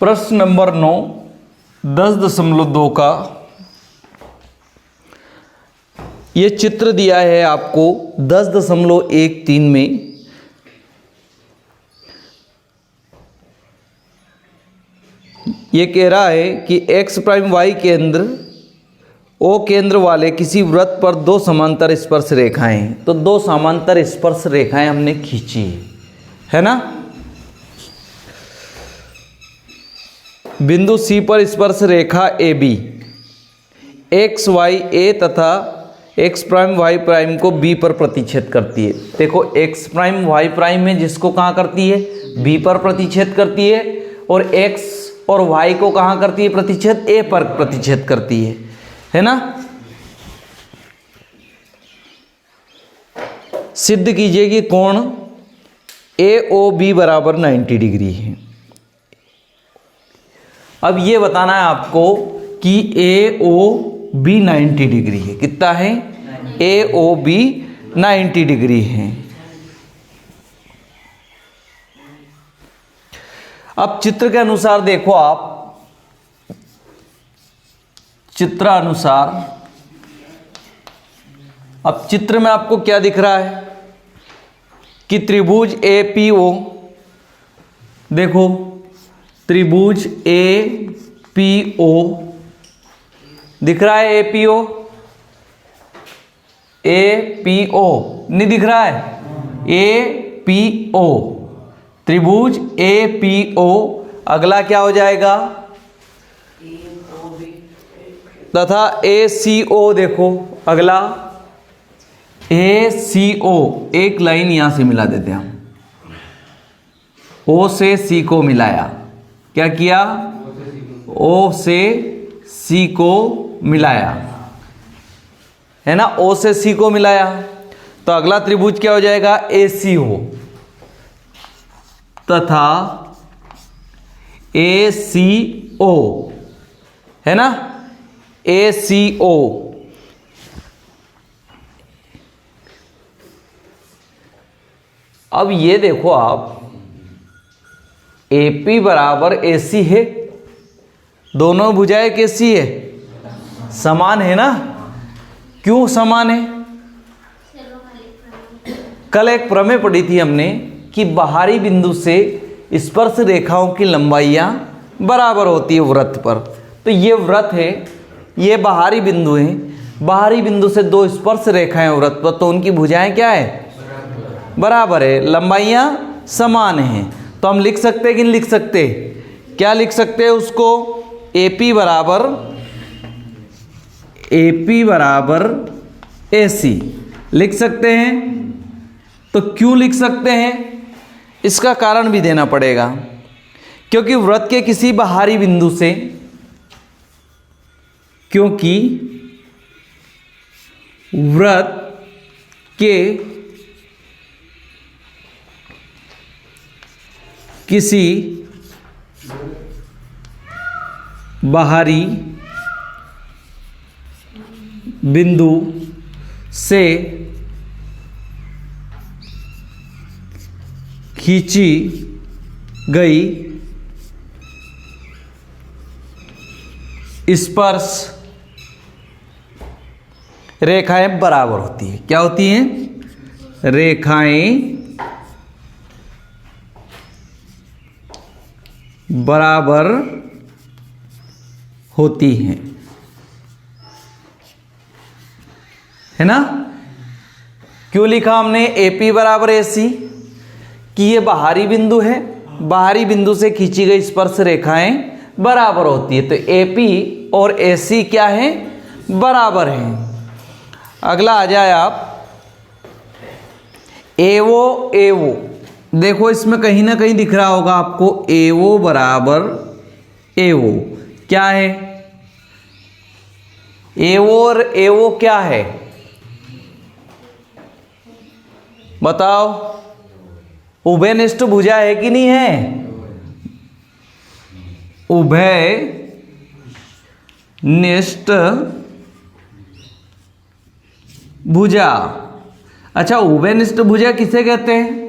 प्रश्न नंबर 9 10.2 का ये चित्र दिया है आपको 10.13 में। ये कह रहा है कि x प्राइम y केंद्र O केंद्र वाले किसी वृत्त पर दो समांतर स्पर्श रेखाएं हैं। तो दो समांतर स्पर्श रेखाएं हमने खींची है ना। बिंदु C पर स्पर्श रेखा AB x y a तथा x प्राइम y प्राइम को B पर प्रतिच्छेद करती है। देखो x प्राइम y प्राइम है जिसको कहाँ करती है, B पर प्रतिच्छेद करती है, और x और y को कहाँ करती है प्रतिच्छेद, A पर प्रतिच्छेद करती है ना। सिद्ध कीजिए कि कोण AOB बराबर 90 डिग्री है। अब ये बताना है आपको कि AOB 90 डिग्री है। कितना है, AOB 90 डिग्री है। अब चित्र के अनुसार देखो आप, चित्र अनुसार अब चित्र में आपको क्या दिख रहा है कि त्रिभुज APO, देखो त्रिभुज APO दिख रहा है, APO नहीं दिख रहा है, APO त्रिभुज APO। अगला क्या हो जाएगा, तथा ACO, देखो अगला ACO, एक लाइन यहां से मिला देते हैं हम, O से C को मिलाया, क्या किया, O से C को मिलाया है ना, O से C को मिलाया। तो अगला त्रिभुज क्या हो जाएगा, ACO तथा ACO है ना, ACO। अब ये देखो आप, AP बराबर AC है, दोनों भुजाएं कैसी है, समान है ना। क्यों समान है, कल एक प्रमेय पढ़ी थी हमने कि बाहरी बिंदु से स्पर्श रेखाओं की लंबाइयां बराबर होती है वृत्त पर। तो ये वृत्त है, ये बाहरी बिंदु है, बाहरी बिंदु से दो स्पर्श रेखाएं वृत्त पर, तो उनकी भुजाएं क्या है, बराबर है, लंबाइयां समान हैं। तो हम लिख सकते हैं कि नहीं लिख सकते, क्या लिख सकते हैं उसको, AP बराबर AC लिख सकते हैं। तो क्यों लिख सकते हैं, इसका कारण भी देना पड़ेगा, क्योंकि वृत्त के किसी बाहरी बिंदु से, क्योंकि वृत्त के किसी बाहरी बिंदु से खींची गई स्पर्श रेखाएं बराबर होती है। क्या होती हैं, रेखाएं बराबर होती हैं, है ना। क्यों लिखा हमने AP बराबर AC, कि ये बाहरी बिंदु है, बाहरी बिंदु से खींची गई स्पर्श रेखाएं बराबर होती है। तो AP और AC क्या है, बराबर हैं। अगला आ जाए आप, AO, देखो इसमें कहीं ना कहीं दिख रहा होगा आपको, AO बराबर AO क्या है, AO और AO क्या है, बताओ, उभयनिष्ठ भुजा है कि नहीं है, उभयनिष्ठ भुजा। अच्छा, उभयनिष्ठ भुजा किसे कहते हैं,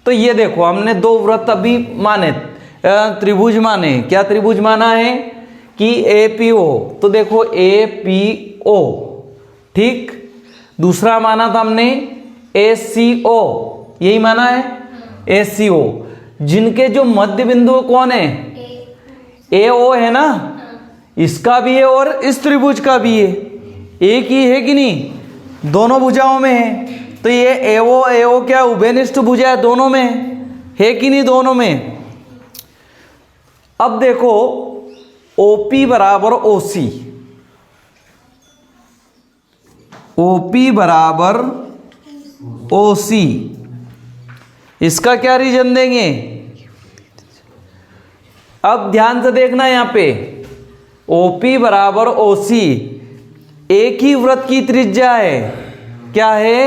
तो ये देखो हमने दो वृत्त अभी माने, त्रिभुज माने, क्या त्रिभुज माना है कि APO, तो देखो APO, ठीक। दूसरा माना था हमने ACO, यही माना है ACO, जिनके जो मध्य बिंदु कौन है AO है ना, इसका भी है और इस त्रिभुज का भी है, एक ही है कि नहीं, दोनों भुजाओं में है। तो ये AO क्या उभयनिष्ठ भुजा है, दोनों में है कि नहीं, दोनों में। अब देखो OP बराबर OC, OP बराबर OC, इसका क्या रीजन देंगे। अब ध्यान से देखना यहां पे, OP बराबर OC एक ही वृत्त की त्रिज्या है, क्या है,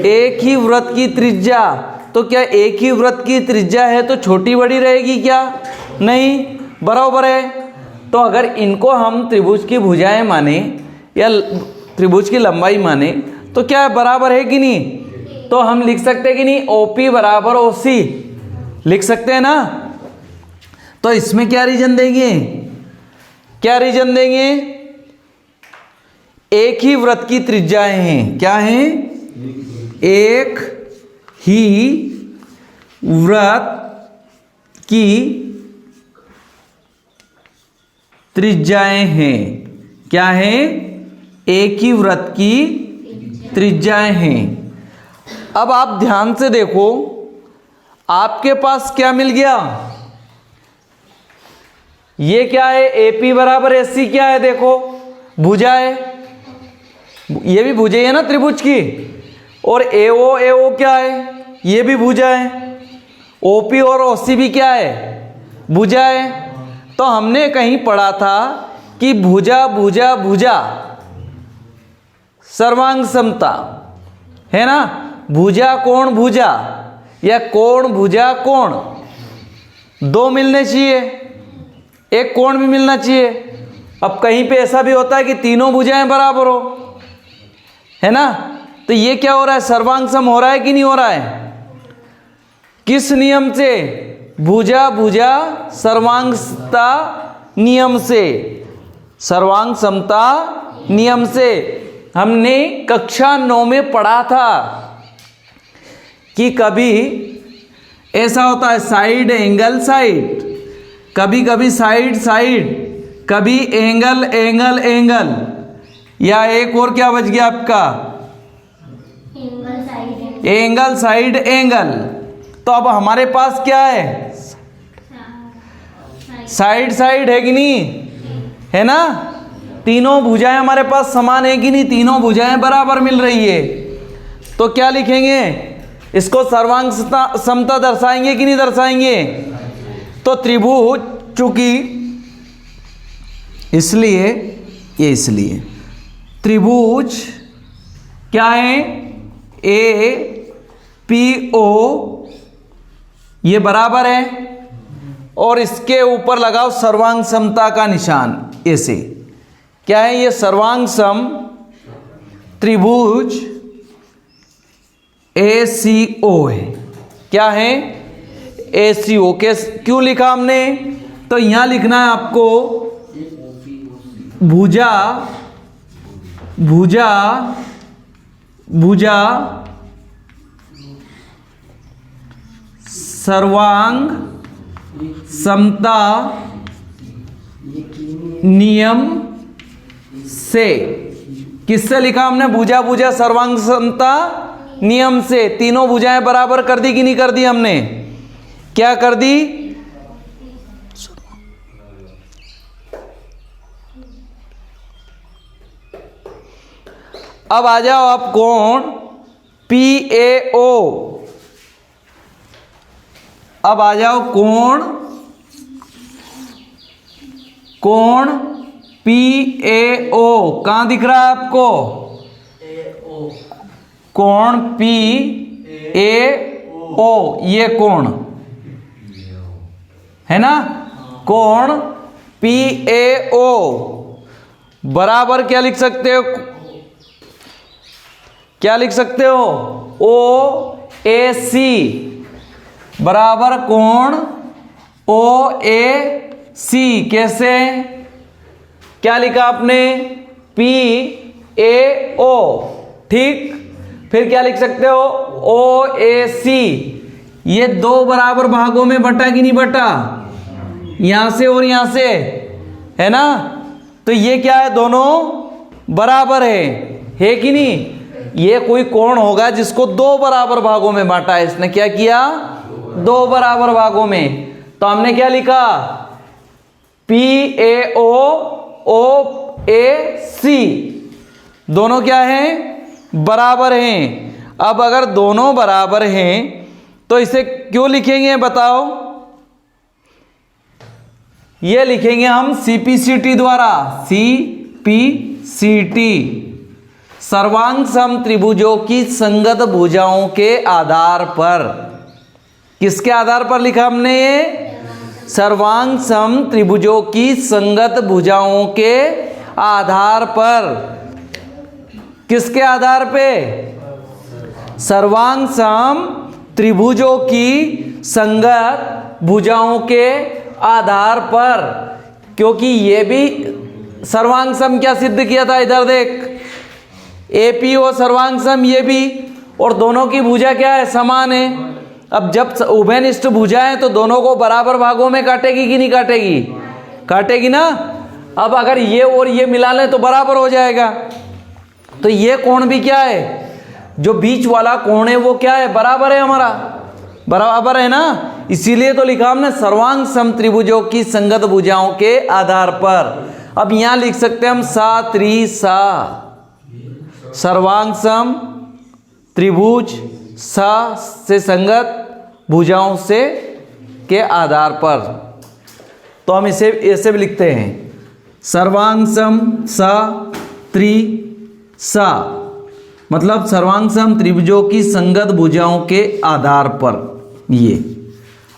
एक ही वृत्त की त्रिज्या। तो क्या एक ही वृत्त की त्रिज्या है तो छोटी बड़ी रहेगी क्या, नहीं, बराबर है। तो अगर इनको हम त्रिभुज की भुजाएं माने या त्रिभुज की लंबाई माने तो क्या है, बराबर है कि नहीं। तो हम लिख सकते हैं कि नहीं, OP बराबर OC लिख सकते हैं ना। तो इसमें क्या रीजन देंगे, क्या रीजन देंगे, एक ही वृत्त की त्रिज्याएं हैं, क्या हैं, एक ही वृत्त की त्रिज्याएं हैं, क्या है, एक ही वृत्त की त्रिज्याएं हैं। अब आप ध्यान से देखो, आपके पास क्या मिल गया, ये क्या है, AP बराबर AC क्या है, देखो भुजा है, ये भी भुजा है ना त्रिभुज की, और AO क्या है, ये भी भुजा है, OP और OC भी क्या है, भुजा है। तो हमने कहीं पढ़ा था कि भुजा भुजा भुजा सर्वांग समता है ना, भुजा कोण भुजा या कोण भुजा कोण, दो मिलने चाहिए, एक कोण भी मिलना चाहिए। अब कहीं पे ऐसा भी होता है कि तीनों भुजाएं बराबर हो, है ना। तो ये क्या हो रहा है, सर्वांग सम हो रहा है कि नहीं हो रहा है, किस नियम से, भुजा भुजा सर्वांग समता नियम से, सर्वांग समता नियम से। हमने कक्षा 9 में पढ़ा था कि कभी ऐसा होता है साइड एंगल साइड, कभी कभी साइड साइड, कभी एंगल एंगल एंगल, या एक और क्या बच गया आपका, एंगल साइड एंगल। तो अब हमारे पास क्या है, साइड साइड है कि नहीं, है ना। तीनों भुजाएं हमारे पास समान है कि नहीं, तीनों भुजाएं बराबर मिल रही है। तो क्या लिखेंगे, इसको सर्वांग समता दर्शाएंगे कि नहीं दर्शाएंगे। तो त्रिभुज, चूंकि इसलिए ये, इसलिए त्रिभुज क्या है, APO ये बराबर है, और इसके ऊपर लगाओ सर्वांग समता का निशान, ऐसे क्या है, ये सर्वांग सम त्रिभुज ACO है, क्या है, ACO। क्यों लिखा हमने, तो यहां लिखना है आपको, भुजा भुजा भुजा सर्वांग समता नियम से। किससे लिखा हमने, भुजा भुजा सर्वांग समता नियम से। तीनों भुजाएं बराबर कर दी कि नहीं कर दी हमने, क्या कर दी, अब आ जाओ आप कोण PAO, अब आ जाओ कोण PAO, कहां दिख रहा है आपको, कोण PAO, ये कोण है ना, कोण PAO बराबर क्या लिख सकते हो, क्या लिख सकते हो, OAC बराबर कोण ओ ए सी। कैसे, क्या लिखा आपने, पी ए ओ, ठीक। फिर क्या लिख सकते हो, ओ ए सी। ये दो बराबर भागों में बटा कि नहीं बटा, यहां से और यहां से, है ना। तो ये क्या है, दोनों बराबर है कि नहीं। ये कोई कोण होगा जिसको दो बराबर भागों में बांटा है, इसने क्या किया, दो बराबर भागों में। तो हमने क्या लिखा, पी ए ओ ए सी, दोनों क्या हैं, बराबर हैं। अब अगर दोनों बराबर हैं तो इसे क्यों लिखेंगे बताओ, ये लिखेंगे हम सीपीसीटी द्वारा, सीपीसीटी, सर्वांग सम त्रिभुजों की संगत भुजाओं के आधार पर। किसके आधार पर लिखा हमने ये, सर्वांग सम त्रिभुजों की संगत भुजाओं के आधार पर। किसके आधार पे, सर्वांग सम त्रिभुजों की संगत भुजाओं के आधार पर। क्योंकि ये भी सर्वांग सम क्या सिद्ध किया था, इधर देख, एपीओ सर्वांग सम ये भी, और दोनों की भुजा क्या है, समान है। अब जब उभयनिष्ठ भुजा है तो दोनों को बराबर भागों में काटेगी कि नहीं काटेगी, काटेगी ना। अब अगर ये और ये मिला लें तो बराबर हो जाएगा। तो ये कोण भी क्या है, जो बीच वाला कोण है वो क्या है, बराबर है, हमारा बराबर है ना। इसीलिए तो लिखा हमने सर्वांग सम त्रिभुजों की संगत भुजाओं के आधार पर। अब यहां लिख सकते हैं हम सा त्रि सा, सर्वांग सम त्रिभुज सा से संगत भुजाओं से के आधार पर। तो हम इसे ऐसे भी लिखते हैं, सर्वांग सम सा त्रि सा, मतलब सर्वांग सम त्रिभुजों की संगत भुजाओं के आधार पर। ये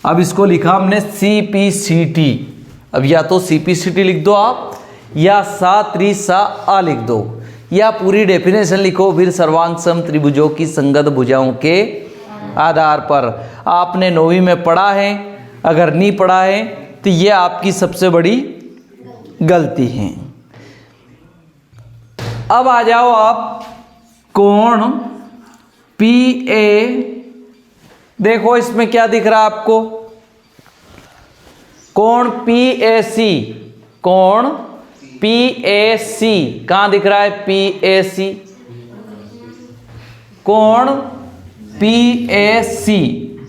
अब इसको लिखा हमने सीपीसीटी। अब या तो सीपीसीटी लिख दो आप, या सा त्रि सा आ लिख दो, या पूरी डेफिनेशन लिखो फिर, सर्वांग सम त्रिभुजों की संगत भुजाओं के आधार पर। आपने 9वीं में पढ़ा है, अगर नहीं पढ़ा है तो ये आपकी सबसे बड़ी गलती है। अब आ जाओ आप कोण पी ए, देखो इसमें क्या दिख रहा है आपको, कोण पी ए सी, कोण पी ए सी कहां दिख रहा है, पी ए सी, कोण पी ए सी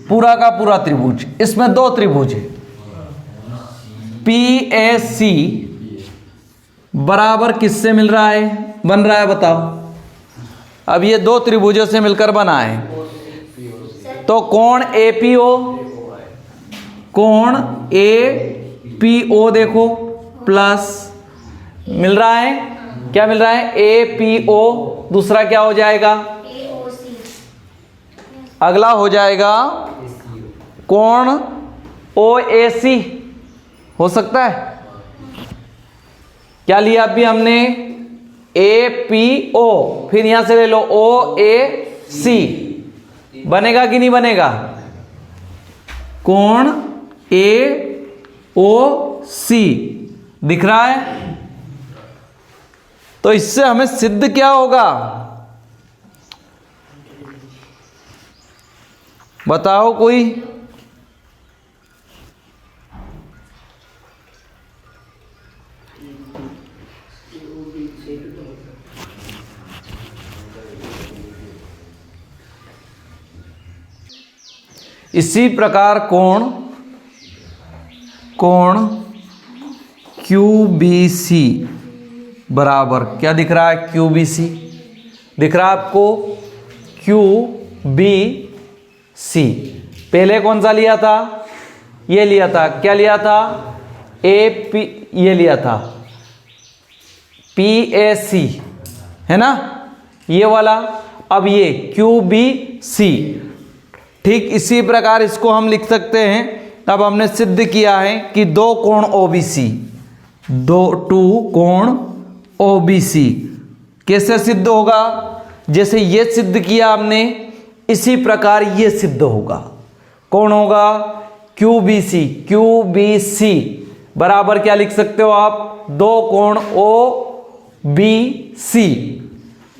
पूरा का पूरा त्रिभुज, इसमें दो त्रिभुज है, पी ए सी बराबर किससे मिल रहा है, बन रहा है बताओ। अब ये दो त्रिभुजों से मिलकर बना है, तो कोण एपीओ, कोण एपीओ देखो प्लस मिल रहा है, क्या मिल रहा है, एपीओ, दूसरा क्या हो जाएगा, अगला हो जाएगा कोण ओएसी, हो सकता है। क्या लिया अभी हमने, एपीओ, फिर यहां से ले लो ओएसी, बनेगा कि नहीं बनेगा, कोण एओसी दिख रहा है। तो इससे हमें सिद्ध क्या होगा बताओ कोई, इसी प्रकार कोण क्यूबीसी बराबर क्या दिख रहा है, क्यूबीसी दिख रहा है आपको, क्यूबीसी। पहले कौन सा लिया था, ये लिया था, क्या लिया था, एपी, ये लिया था पीएसी, है ना ये वाला। अब ये क्यूबीसी, ठीक इसी प्रकार इसको हम लिख सकते हैं। अब हमने सिद्ध किया है कि दो कोण ओबीसी, टू कोण ओबीसी कैसे सिद्ध होगा, जैसे ये सिद्ध किया हमने इसी प्रकार ये सिद्ध होगा। कौन होगा, QBC बराबर क्या लिख सकते हो आप, दो कोण OBC,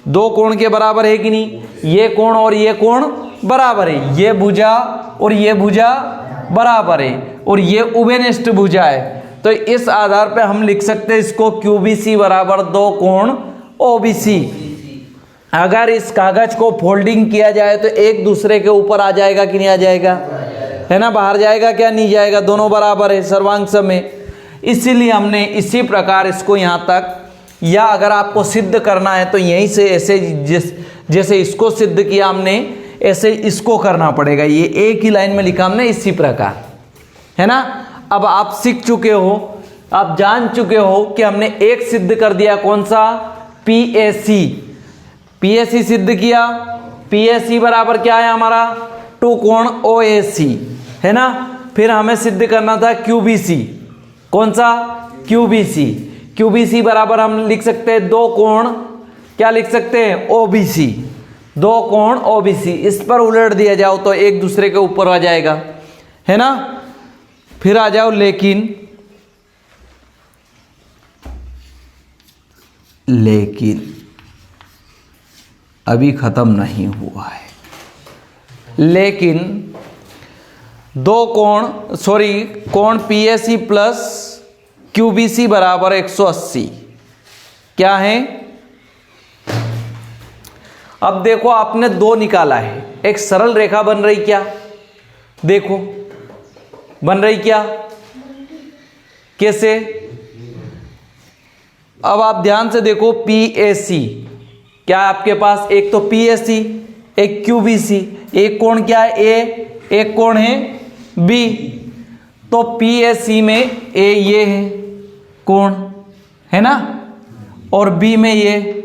दो कोण के बराबर है कि नहीं, ये कोण और ये कोण बराबर है, ये भुजा और ये भुजा बराबर है और ये उभयनिष्ठ भुजा है। तो इस आधार पे हम लिख सकते हैं इसको QBC बराबर दो कोण OBC। अगर इस कागज को फोल्डिंग किया जाए तो एक दूसरे के ऊपर आ जाएगा कि नहीं आ जाएगा, है ना, बाहर जाएगा क्या, नहीं जाएगा, दोनों बराबर है सर्वांश में। इसीलिए हमने इसी प्रकार इसको यहाँ तक, या अगर आपको सिद्ध करना है तो यहीं से ऐसे जैसे इसको सिद्ध किया हमने ऐसे इसको करना पड़ेगा, ये एक ही लाइन में लिखा हमने इसी प्रकार, है ना। अब आप सीख चुके हो, आप जान चुके हो कि हमने एक सिद्ध कर दिया, कौन सा, PAC सिद्ध किया। PAC बराबर क्या है हमारा, टू कोण OAC, है ना। फिर हमें सिद्ध करना था QBC, कौन सा, QBC बराबर हम लिख सकते हैं दो कोण, क्या लिख सकते हैं, OBC, दो कोण OBC। इस पर उलट दिया जाओ तो एक दूसरे के ऊपर आ जाएगा, है ना। फिर आ जाओ लेकिन अभी खत्म नहीं हुआ है। लेकिन दो कोण कोण PAC प्लस QBC बराबर 180 क्या है। अब देखो आपने दो निकाला है, एक सरल रेखा बन रही क्या, देखो बन रही क्या, कैसे। अब आप ध्यान से देखो, PAC क्या है आपके पास, एक तो PAC एक QBC, एक कोण क्या है A, एक कोण है B। तो PAC में A ये है कोण, है ना, और B में ये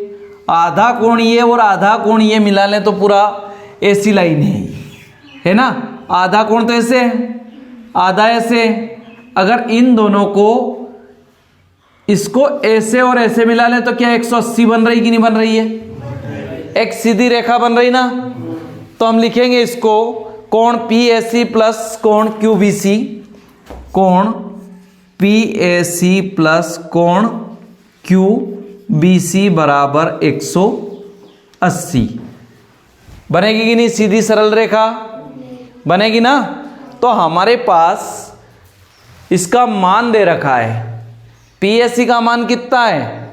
आधा कोण ये और आधा कोण ये मिला लें तो पूरा ऐसी लाइन है ना। आधा कोण तो ऐसे है, आधा ऐसे। अगर इन दोनों को, इसको ऐसे और ऐसे मिला लें तो क्या 180 बन रही कि नहीं बन रही है, एक सीधी रेखा बन रही ना। तो हम लिखेंगे इसको कोण PAC प्लस कोण QBC, कोण PAC प्लस कोण QBC बराबर 180 बनेगी कि नहीं, सीधी सरल रेखा बनेगी ना। तो हमारे पास इसका मान दे रखा है, PAC का मान कितना है,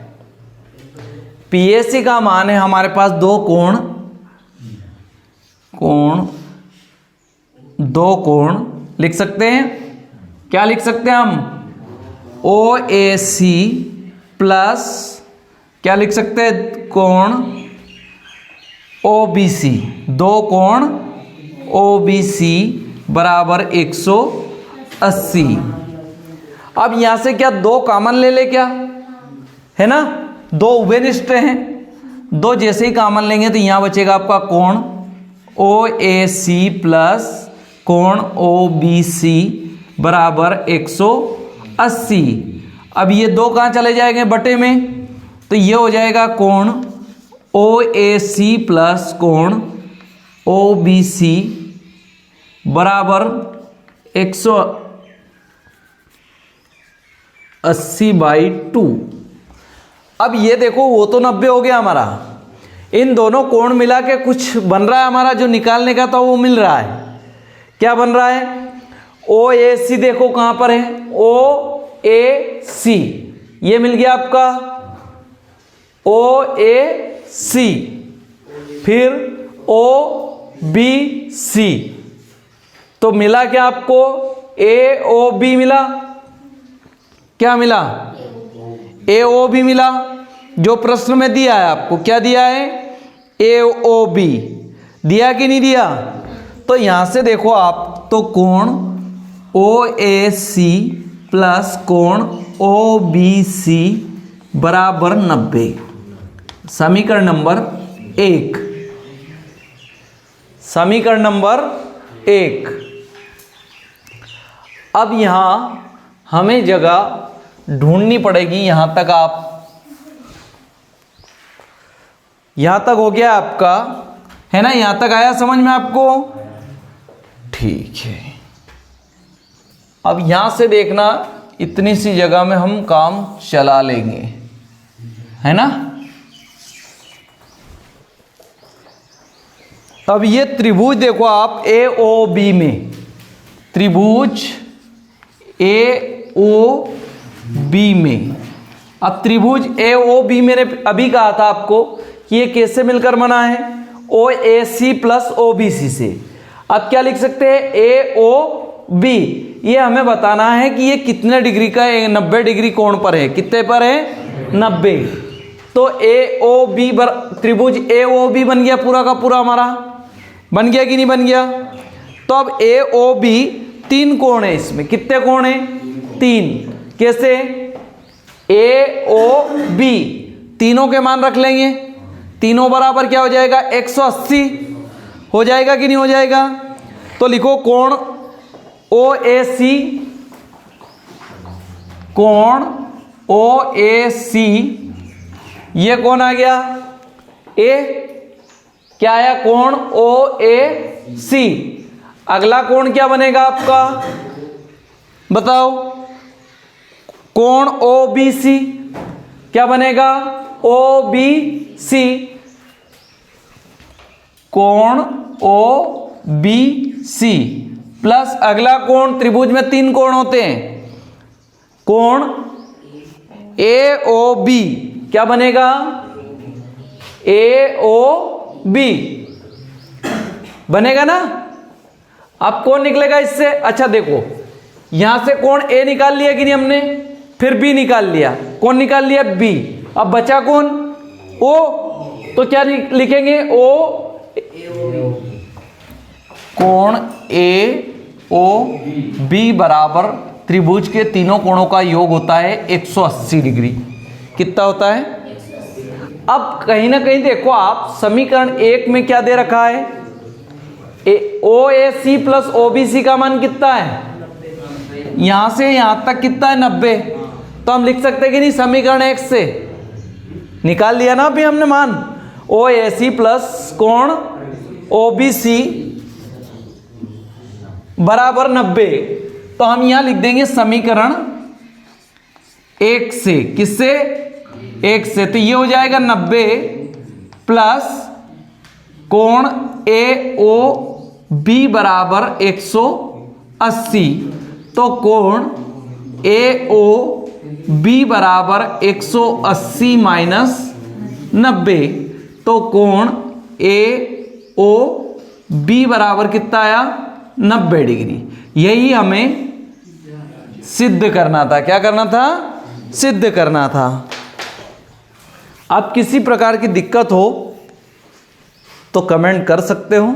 PAC का मान है हमारे पास दो कोण लिख सकते हैं, क्या लिख सकते हैं हम, OAC प्लस क्या लिख सकते हैं, कोण OBC, दो कोण OBC बराबर 180। अब यहां से क्या दो कॉमन ले ले क्या, है ना, दो उभयनिष्ठ हैं, दो जैसे ही कॉमन लेंगे तो यहां बचेगा आपका कोण OAC प्लस कोण OBC बराबर 180। अब ये दो कहां चले जाएंगे, बटे में, तो ये हो जाएगा कोण OAC प्लस कोण OBC बराबर 180/2। अब ये देखो वो तो 90 हो गया हमारा, इन दोनों कोण मिला के कुछ बन रहा है हमारा, जो निकालने का था वो मिल रहा है। क्या बन रहा है, OAC देखो कहां पर है, OAC ये मिल गया आपका OAC, फिर OBC, तो मिला क्या आपको, AOB मिला, क्या मिला, AOB मिला, जो प्रश्न में दिया है आपको, क्या दिया है, AOB दिया कि नहीं दिया। तो यहां से देखो आप, तो कोण OAC प्लस कोण OBC बराबर 90, समीकरण नंबर 1, समीकरण नंबर 1। अब यहां हमें जगह ढूंढनी पड़ेगी, यहां तक यहां तक हो गया आपका, है ना, यहां तक आया समझ में आपको, ठीक है। अब यहां से देखना, इतनी सी जगह में हम काम चला लेंगे, है ना। अब ये त्रिभुज देखो आप ए ओ बी में, त्रिभुज ए ओ बी में। अब त्रिभुज ए ओ बी मैंने अभी कहा था आपको कि ये कैसे मिलकर बना है, ओ ए C plus O B C से। अब क्या लिख सकते हैं, ए ओ बी, ये हमें बताना है कि ये कितने डिग्री का है, 90 डिग्री कोण पर है। कितने पर है, 90। तो ए ओ बी त्रिभुज ए ओ बी बन गया पूरा का पूरा हमारा, बन गया कि नहीं बन गया। तो अब ए ओ बी 3 कोण है, इसमें कितने कोण है, 3। कैसे, ए ओ बी तीनों के मान रख लेंगे, तीनों बराबर क्या हो जाएगा, 180 हो जाएगा कि नहीं हो जाएगा। तो लिखो कोण ओ ए सी, कोण ओ ए सी, ये कौन आ गया, ए, क्या आया, कोण ओ ए सी। अगला कोण क्या बनेगा आपका, बताओ, कोण ओ बी सी, क्या बनेगा, ओ बी सी, कोण ओ बी सी प्लस अगला कोण, त्रिभुज में 3 कोण होते हैं, कोण ए ओ बी, क्या बनेगा, ए ओ बी बनेगा ना। अब कौन निकलेगा इससे, अच्छा देखो यहां से कोण ए निकाल लिया कि नहीं हमने, फिर बी निकाल लिया, कौन निकाल लिया, बी। अब बचा कौन, ओ, तो क्या लिखेंगे, ओ, कोण ए ओ बी बराबर त्रिभुज के तीनों कोणों का योग होता है 180 डिग्री। कितना होता है। अब कहीं ना कहीं देखो आप, समीकरण 1 में क्या दे रखा है, ओ ए C plus O B C का मान कितना है, यहां से यहां तक कितना है, 90। तो हम लिख सकते हैं कि नहीं, समीकरण 1 से निकाल लिया ना अभी हमने मान, ओ ए सी प्लस कोण ओ बी सी बराबर 90। तो हम यहां लिख देंगे समीकरण 1 से, किससे, 1 से। तो ये हो जाएगा 90 प्लस कोण ए ओ बी बराबर 180। तो कोण ए ओ बी बराबर 180 माइनस 90। तो कोण ए ओ बी बराबर कितना आया, 90 डिग्री। यही हमें सिद्ध करना था। क्या करना था, सिद्ध करना था। अब किसी प्रकार की दिक्कत हो तो कमेंट कर सकते हो।